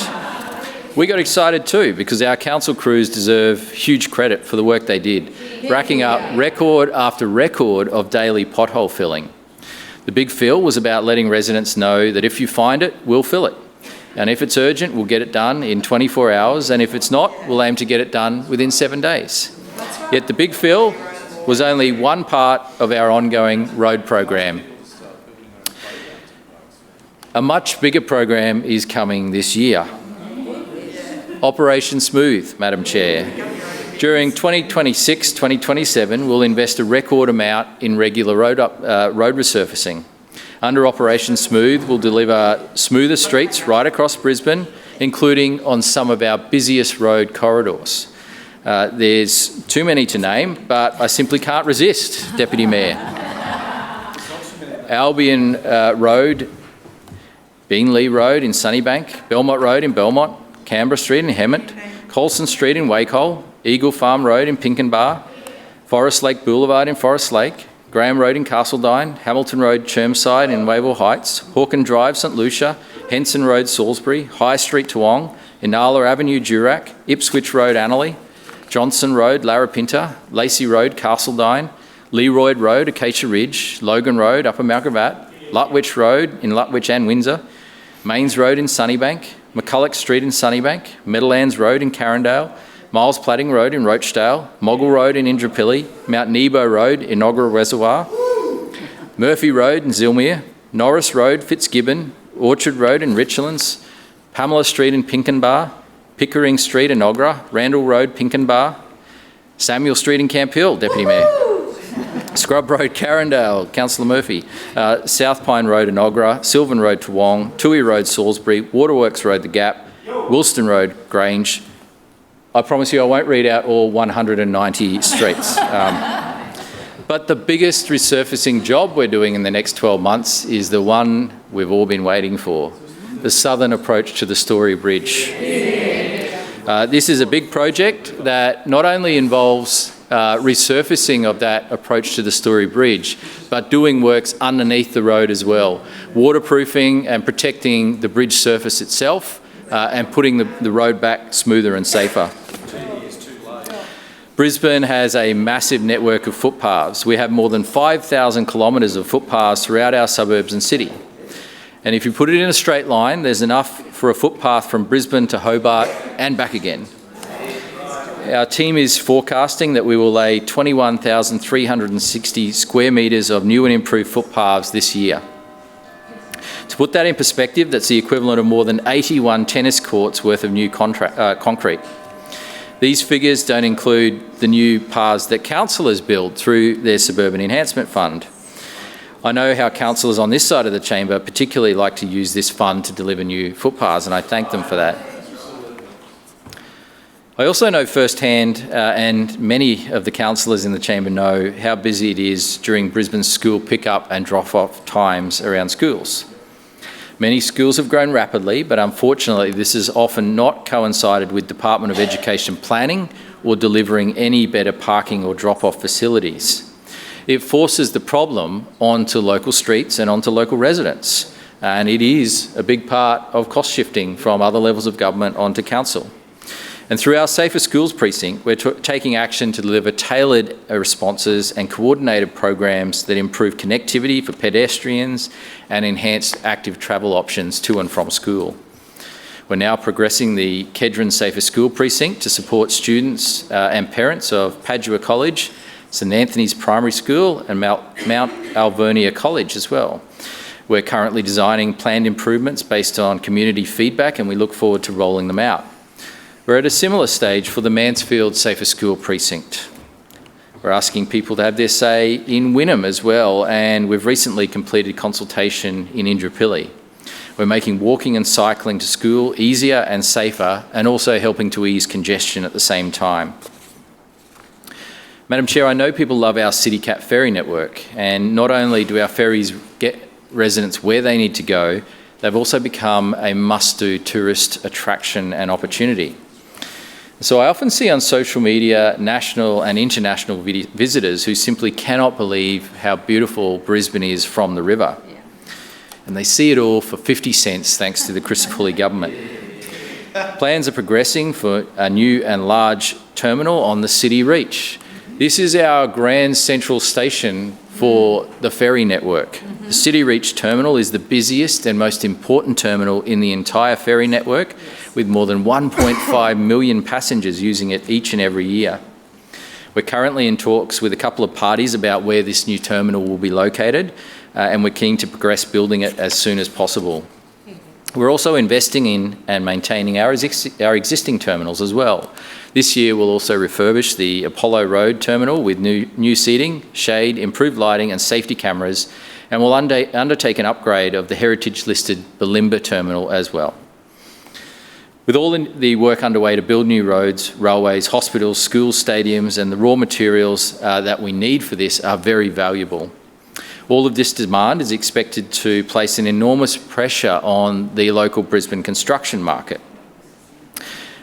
we got excited too, because our council crews deserve huge credit for the work they did, racking up record after record of daily pothole filling. The big fill was about letting residents know that if you find it, we'll fill it. And if it's urgent, we'll get it done in 24 hours. And if it's not, we'll aim to get it done within 7 days. Yet the big fill was only one part of our ongoing road program. A much bigger program is coming this year. Operation Smooth, Madam Chair. During 2026-2027, we'll invest a record amount in regular road resurfacing. Under Operation Smooth, we'll deliver smoother streets right across Brisbane, including on some of our busiest road corridors. There's too many to name, but I simply can't resist, Deputy Mayor. Albion Road, Beanley Road in Sunnybank, Belmont Road in Belmont, Canberra Street in Hemmant, Colson Street in Wacol, Eagle Farm Road in Pinkenbar, Forest Lake Boulevard in Forest Lake, Graham Road in Castledine, Hamilton Road Chermside in Wavell Heights, Hawken Drive St Lucia, Henson Road Salisbury, High Street Toowong, Inala Avenue Durack, Ipswich Road Annerley, Johnson Road Larapinta, Lacey Road Castledine, Leroyd Road Acacia Ridge, Logan Road Upper Malgravat, Lutwich Road in Lutwich and Windsor, Mains Road in Sunnybank, McCulloch Street in Sunnybank, Meadowlands Road in Carindale, Miles Platting Road in Rochdale, Moggle Road in Indooroopilly, Mount Nebo Road in Noggara Reservoir, Murphy Road in Zilmere, Norris Road Fitzgibbon, Orchard Road in Richlands, Pamela Street in Pinkenbar, Pickering Street in Noggara, Randall Road Pinkenbar, Samuel Street in Camp Hill, Deputy Mayor, Scrub Road Carindale, Councillor Murphy, South Pine Road in Noggara, Sylvan Road Toowong, Toohey Road Salisbury, Waterworks Road The Gap, Wilston Road Grange. I promise you I won't read out all 190 streets. But the biggest resurfacing job we're doing in the next 12 months is the one we've all been waiting for, the southern approach to the Story Bridge. This is a big project that not only involves resurfacing of that approach to the Story Bridge, but doing works underneath the road as well, waterproofing and protecting the bridge surface itself, and putting the road back smoother and safer. Brisbane has a massive network of footpaths. We have more than 5,000 kilometres of footpaths throughout our suburbs and city. And if you put it in a straight line, there's enough for a footpath from Brisbane to Hobart and back again. Our team is forecasting that we will lay 21,360 square metres of new and improved footpaths this year. To put that in perspective, that's the equivalent of more than 81 tennis courts worth of new concrete. These figures don't include the new paths that councillors build through their Suburban Enhancement Fund. I know how councillors on this side of the chamber particularly like to use this fund to deliver new footpaths, and I thank them for that. I also know firsthand, and many of the councillors in the chamber know, how busy it is during Brisbane's school pick-up and drop-off times around schools. Many schools have grown rapidly, but unfortunately this has often not coincided with Department of Education planning or delivering any better parking or drop-off facilities. It forces the problem onto local streets and onto local residents, and it is a big part of cost shifting from other levels of government onto council. And through our Safer Schools precinct, we're taking action to deliver tailored responses and coordinated programs that improve connectivity for pedestrians and enhance active travel options to and from school. We're now progressing the Kedron Safer School precinct to support students and parents of Padua College, St Anthony's Primary School and Mount Alvernia College as well. We're currently designing planned improvements based on community feedback, and we look forward to rolling them out. We're at a similar stage for the Mansfield Safer School precinct. We're asking people to have their say in Wynnum as well, and we've recently completed consultation in Indooroopilly. We're making walking and cycling to school easier and safer, and also helping to ease congestion at the same time. Madam Chair, I know people love our CityCat ferry network, and not only do our ferries get residents where they need to go, they've also become a must-do tourist attraction and opportunity. So I often see on social media national and international visitors who simply cannot believe how beautiful Brisbane is from the river. And they see it all for 50 cents thanks to the Christopher Hooley government. Plans are progressing for a new and large terminal on the City Reach. This is our grand central station for the ferry network. The City Reach terminal is the busiest and most important terminal in the entire ferry network, with more than 1.5 million passengers using it each and every year. We're currently in talks with a couple of parties about where this new terminal will be located, and we're keen to progress building it as soon as possible. We're also investing in and maintaining our existing terminals as well. This year we'll also refurbish the Apollo Road terminal with new seating, shade, improved lighting and safety cameras, and we'll undertake an upgrade of the heritage-listed Bulimba terminal as well. With all the work underway to build new roads, railways, hospitals, schools, stadiums, and the raw materials that we need for this are very valuable. All of this demand is expected to place an enormous pressure on the local Brisbane construction market.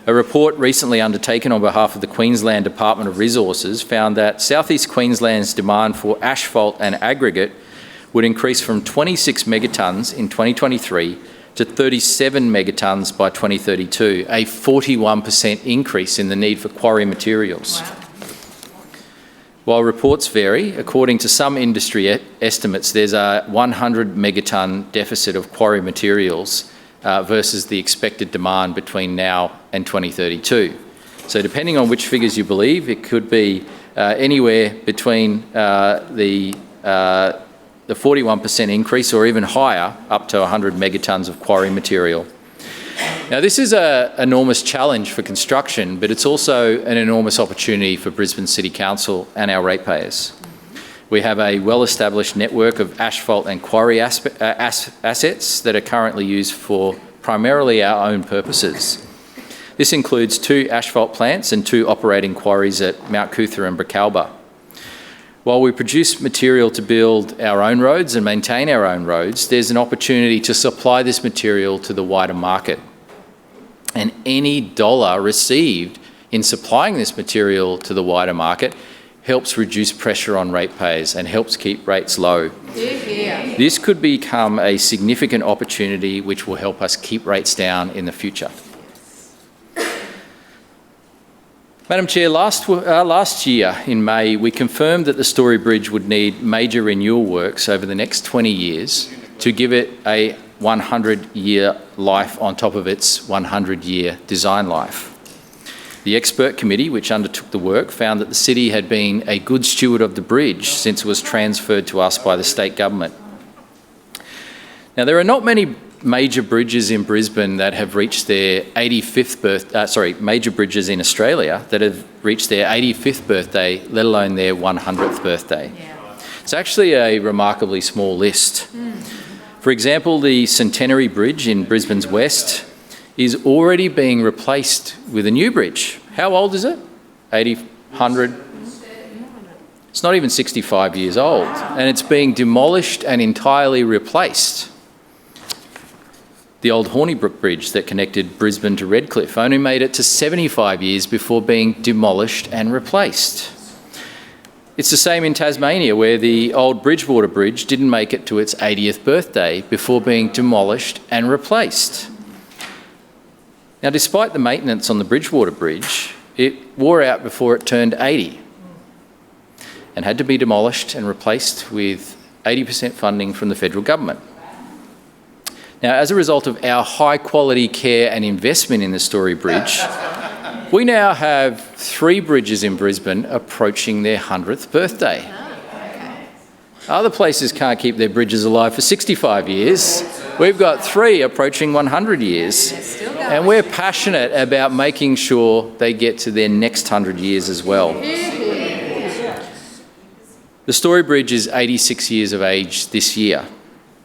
A report recently undertaken on behalf of the Queensland Department of Resources found that South East Queensland's demand for asphalt and aggregate would increase from 26 megatonnes in 2023 to 37 megatonnes by 2032, a 41% increase in the need for quarry materials. Wow. While reports vary, according to some industry estimates, there's a 100 megatonne deficit of quarry materials versus the expected demand between now and 2032. So depending on which figures you believe, it could be anywhere between the 41% increase or even higher, up to 100 megatonnes of quarry material. Now, this is an enormous challenge for construction, but it's also an enormous opportunity for Brisbane City Council and our ratepayers. We have a well-established network of asphalt and quarry assets that are currently used for primarily our own purposes. This includes 2 asphalt plants and 2 operating quarries at Mount Cootha and Bracalba. While we produce material to build our own roads and maintain our own roads, there's an opportunity to supply this material to the wider market. And any dollar received in supplying this material to the wider market helps reduce pressure on ratepayers and helps keep rates low. Yeah. This could become a significant opportunity which will help us keep rates down in the future. Madam Chair, last year in May, we confirmed that the Story Bridge would need major renewal works over the next 20 years to give it a 100-year life on top of its 100-year design life. The expert committee which undertook the work found that the city had been a good steward of the bridge since it was transferred to us by the state government. Now, there are not many major bridges in Brisbane that have reached their 85th major bridges in Australia that have reached their 85th birthday, let alone their 100th birthday. Yeah. It's actually a remarkably small list. For example, the Centenary Bridge in Brisbane's west is already being replaced with a new bridge. How old is it? 80, 100? It's not even 65 years old, and it's being demolished and entirely replaced. The old Hornibrook Bridge that connected Brisbane to Redcliffe only made it to 75 years before being demolished and replaced. It's the same in Tasmania, where the old Bridgewater Bridge didn't make it to its 80th birthday before being demolished and replaced. Now, despite the maintenance on the Bridgewater Bridge, it wore out before it turned 80 and had to be demolished and replaced with 80% funding from the federal government. Now, as a result of our high-quality care and investment in the Story Bridge, we now have 3 bridges in Brisbane approaching their 100th birthday. Other places can't keep their bridges alive for 65 years. We've got 3 approaching 100 years, and we're passionate about making sure they get to their next 100 years as well. The Story Bridge is 86 years of age this year.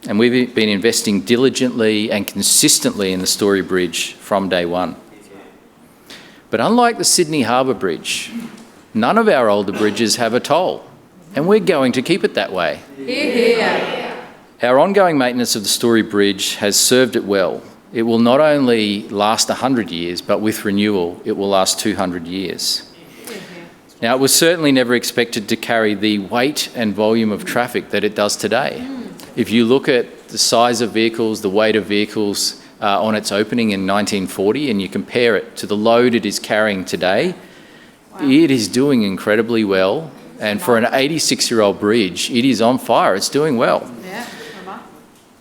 and we've been investing diligently and consistently in the Story Bridge from day one. But unlike the Sydney Harbour Bridge, none of our older bridges have a toll, and we're going to keep it that way. Our ongoing maintenance of the Story Bridge has served it well. It will not only last 100 years, but with renewal, it will last 200 years. Now, it was certainly never expected to carry the weight and volume of traffic that it does today. If you look at the size of vehicles, the weight of vehicles on its opening in 1940, and you compare it to the load it is carrying today, it is doing incredibly well. And for an 86-year-old bridge, it is on fire. It's doing well.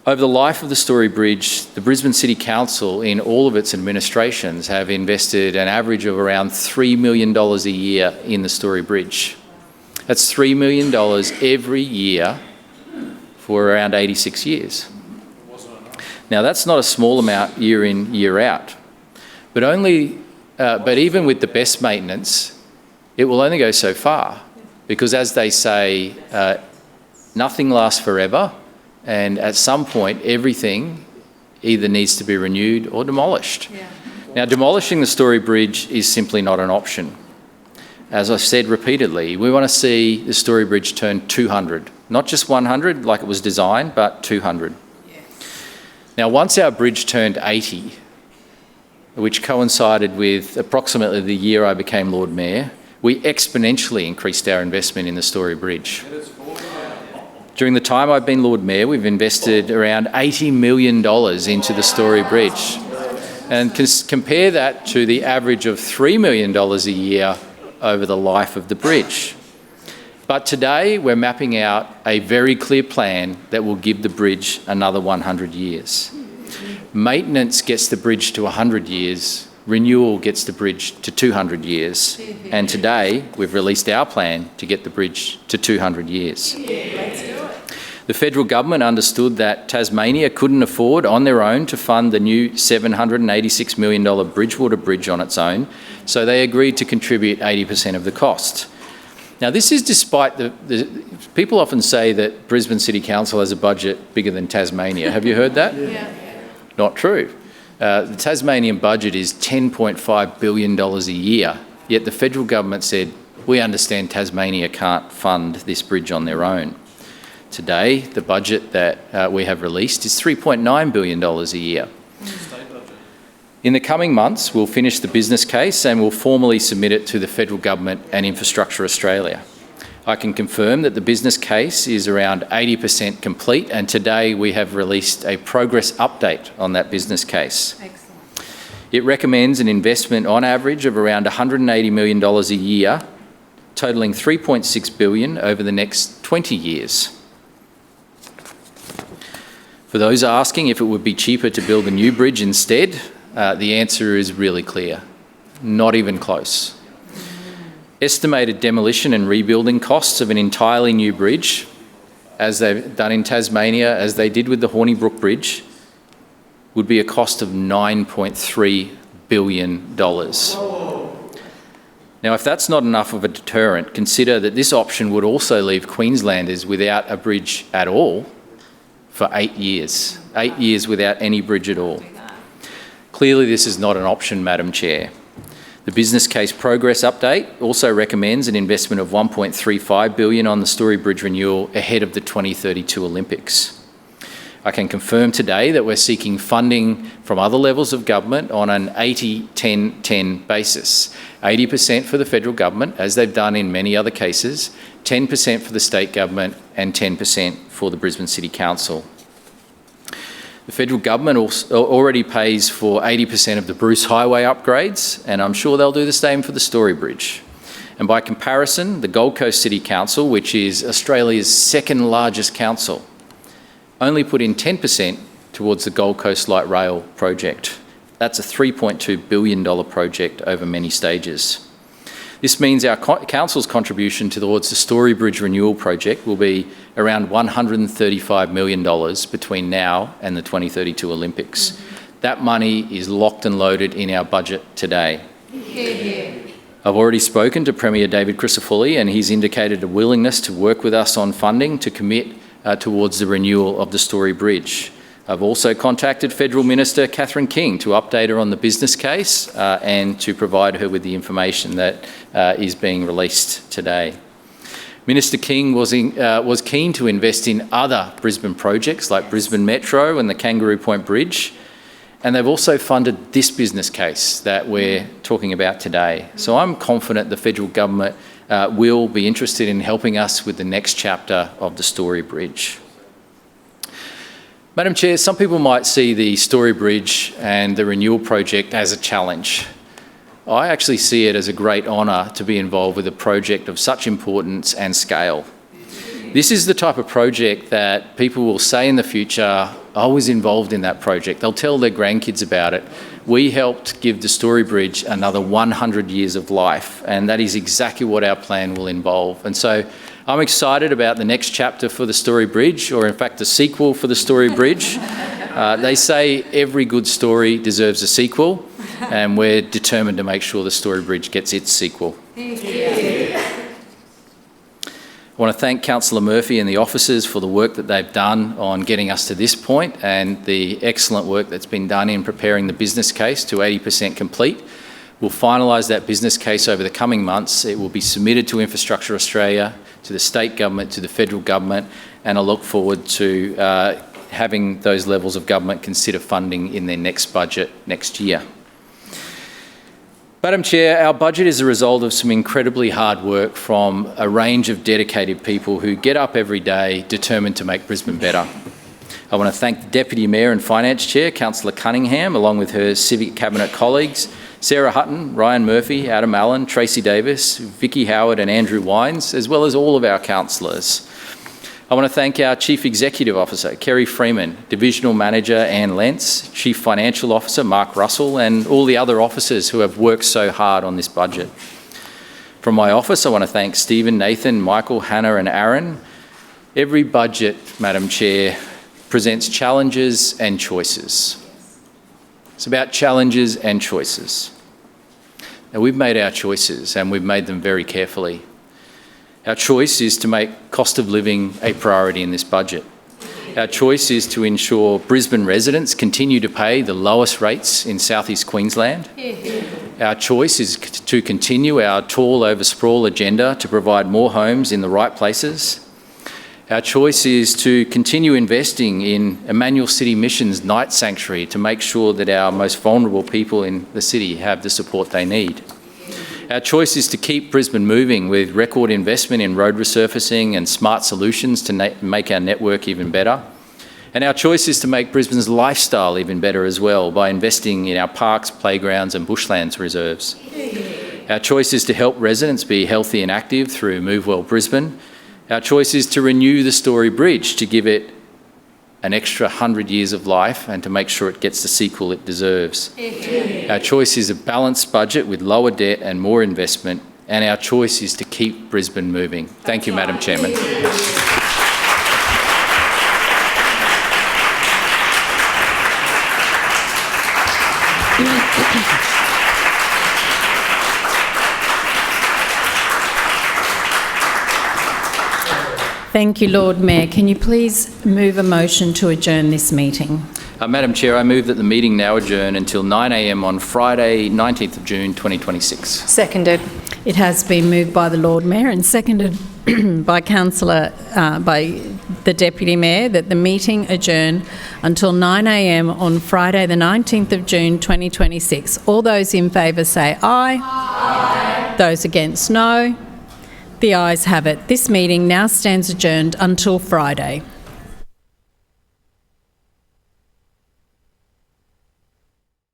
Over the life of the Story Bridge, the Brisbane City Council, in all of its administrations, have invested an average of around $3 million a year in the Story Bridge. That's $3 million every year for around 86 years. Now, that's not a small amount year in, year out. But even with the best maintenance, it will only go so far. Because as they say, nothing lasts forever. And at some point, everything either needs to be renewed or demolished. Now, demolishing the Story Bridge is simply not an option. As I've said repeatedly, we want to see the Story Bridge turn 200. Not just 100 like it was designed, but 200. Now, once our bridge turned 80, which coincided with approximately the year I became Lord Mayor, we exponentially increased our investment in the Story Bridge. During the time I've been Lord Mayor, we've invested around $80 million into the Story Bridge. And compare that to the average of $3 million a year over the life of the bridge. But today, we're mapping out a very clear plan that will give the bridge another 100 years. Maintenance gets the bridge to 100 years, renewal gets the bridge to 200 years. And today, we've released our plan to get the bridge to 200 years. The federal government understood that Tasmania couldn't afford on their own to fund the new $786 million Bridgewater Bridge on its own, so they agreed to contribute 80% of the cost. Now, this is despite people often say that Brisbane City Council has a budget bigger than Tasmania. Have you heard that? Yeah. Not true. The Tasmanian budget is $10.5 billion a year, yet the federal government said, we understand Tasmania can't fund this bridge on their own. Today, the budget that we have released is $3.9 billion a year. In the coming months, we'll finish the business case and we'll formally submit it to the federal government and Infrastructure Australia. I can confirm that the business case is around 80% complete, and today we have released a progress update on that business case. Excellent. It recommends an investment on average of around $180 million a year, totalling $3.6 billion over the next 20 years. For those asking if it would be cheaper to build a new bridge instead, the answer is really clear. Not even close. Estimated demolition and rebuilding costs of an entirely new bridge, as they've done in Tasmania, as they did with the Hornibrook Bridge, would be a cost of $9.3 billion. Now, if that's not enough of a deterrent, consider that this option would also leave Queenslanders without a bridge at all for 8 years. 8 years without any bridge at all. Clearly, this is not an option, Madam Chair. The business case progress update also recommends an investment of $1.35 billion on the Story Bridge renewal ahead of the 2032 Olympics. I can confirm today that we're seeking funding from other levels of government on an 80-10-10 basis. 80% for the federal government, as they've done in many other cases, 10% for the state government and 10% for the Brisbane City Council. The federal government already pays for 80% of the Bruce Highway upgrades, and I'm sure they'll do the same for the Story Bridge. And by comparison, the Gold Coast City Council, which is Australia's second largest council, only put in 10% towards the Gold Coast Light Rail project. That's a $3.2 billion project over many stages. This means our council's contribution towards the Story Bridge renewal project will be around $135 million between now and the 2032 Olympics. That money is locked and loaded in our budget today. I've already spoken to Premier David Crisafulli, and he's indicated a willingness to work with us on funding to commit towards the renewal of the Story Bridge. I've also contacted Federal Minister Catherine King to update her on the business case and to provide her with the information that is being released today. Minister King was keen to invest in other Brisbane projects like Brisbane Metro and the Kangaroo Point Bridge, and they've also funded this business case that we're talking about today. So I'm confident the federal government will be interested in helping us with the next chapter of the Story Bridge. Madam Chair, some people might see the Story Bridge and the renewal project as a challenge. I actually see it as a great honour to be involved with a project of such importance and scale. This is the type of project that people will say in the future, I was involved in that project. They'll tell their grandkids about it. We helped give the Story Bridge another 100 years of life, and that is exactly what our plan will involve. And so I'm excited about the next chapter for the Story Bridge, or in fact the sequel for the Story Bridge. They say every good story deserves a sequel, and we're determined to make sure the Story Bridge gets its sequel. I want to thank Councillor Murphy and the officers for the work that they've done on getting us to this point and the excellent work that's been done in preparing the business case to 80% complete. We'll finalise that business case over the coming months. It will be submitted to Infrastructure Australia, to the state government, to the federal government, and I look forward to having those levels of government consider funding in their next budget next year. Madam Chair, our budget is a result of some incredibly hard work from a range of dedicated people who get up every day determined to make Brisbane better. I want to thank the Deputy Mayor and Finance Chair, Councillor Cunningham, along with her Civic Cabinet colleagues, Sarah Hutton, Ryan Murphy, Adam Allen, Tracy Davis, Vicky Howard and Andrew Wines, as well as all of our councillors. I want to thank our Chief Executive Officer, Kerry Freeman, Divisional Manager Anne Lentz, Chief Financial Officer Mark Russell, and all the other officers who have worked so hard on this budget. From my office, I want to thank Stephen, Nathan, Michael, Hannah and Aaron. Every budget, Madam Chair, presents challenges and choices. It's about challenges and choices. Now, we've made our choices and we've made them very carefully. Our choice is to make cost of living a priority in this budget. Our choice is to ensure Brisbane residents continue to pay the lowest rates in South East Queensland. Our choice is to continue our tall over sprawl agenda to provide more homes in the right places. Our choice is to continue investing in Emmanuel City Mission's night sanctuary to make sure that our most vulnerable people in the city have the support they need. Our choice is to keep Brisbane moving with record investment in road resurfacing and smart solutions to make our network even better. And our choice is to make Brisbane's lifestyle even better as well by investing in our parks, playgrounds and bushlands reserves. Our choice is to help residents be healthy and active through Move Well Brisbane. Our choice is to renew the Story Bridge to give it an extra 100 years of life and to make sure it gets the sequel it deserves. Our choice is a balanced budget with lower debt and more investment, and our choice is to keep Brisbane moving. Thank you, Madam Chairman. Thank you, Lord Mayor. Can you please move a motion to adjourn this meeting? Madam Chair, I move that the meeting now adjourn until 9 a.m. on Friday, 19th of June 2026. Seconded. It has been moved by the Lord Mayor and seconded by the Deputy Mayor that the meeting adjourn until 9 a.m. on Friday the 19th of June 2026. All those in favour say aye. Aye. Those against no. The ayes have it. This meeting now stands adjourned until Friday.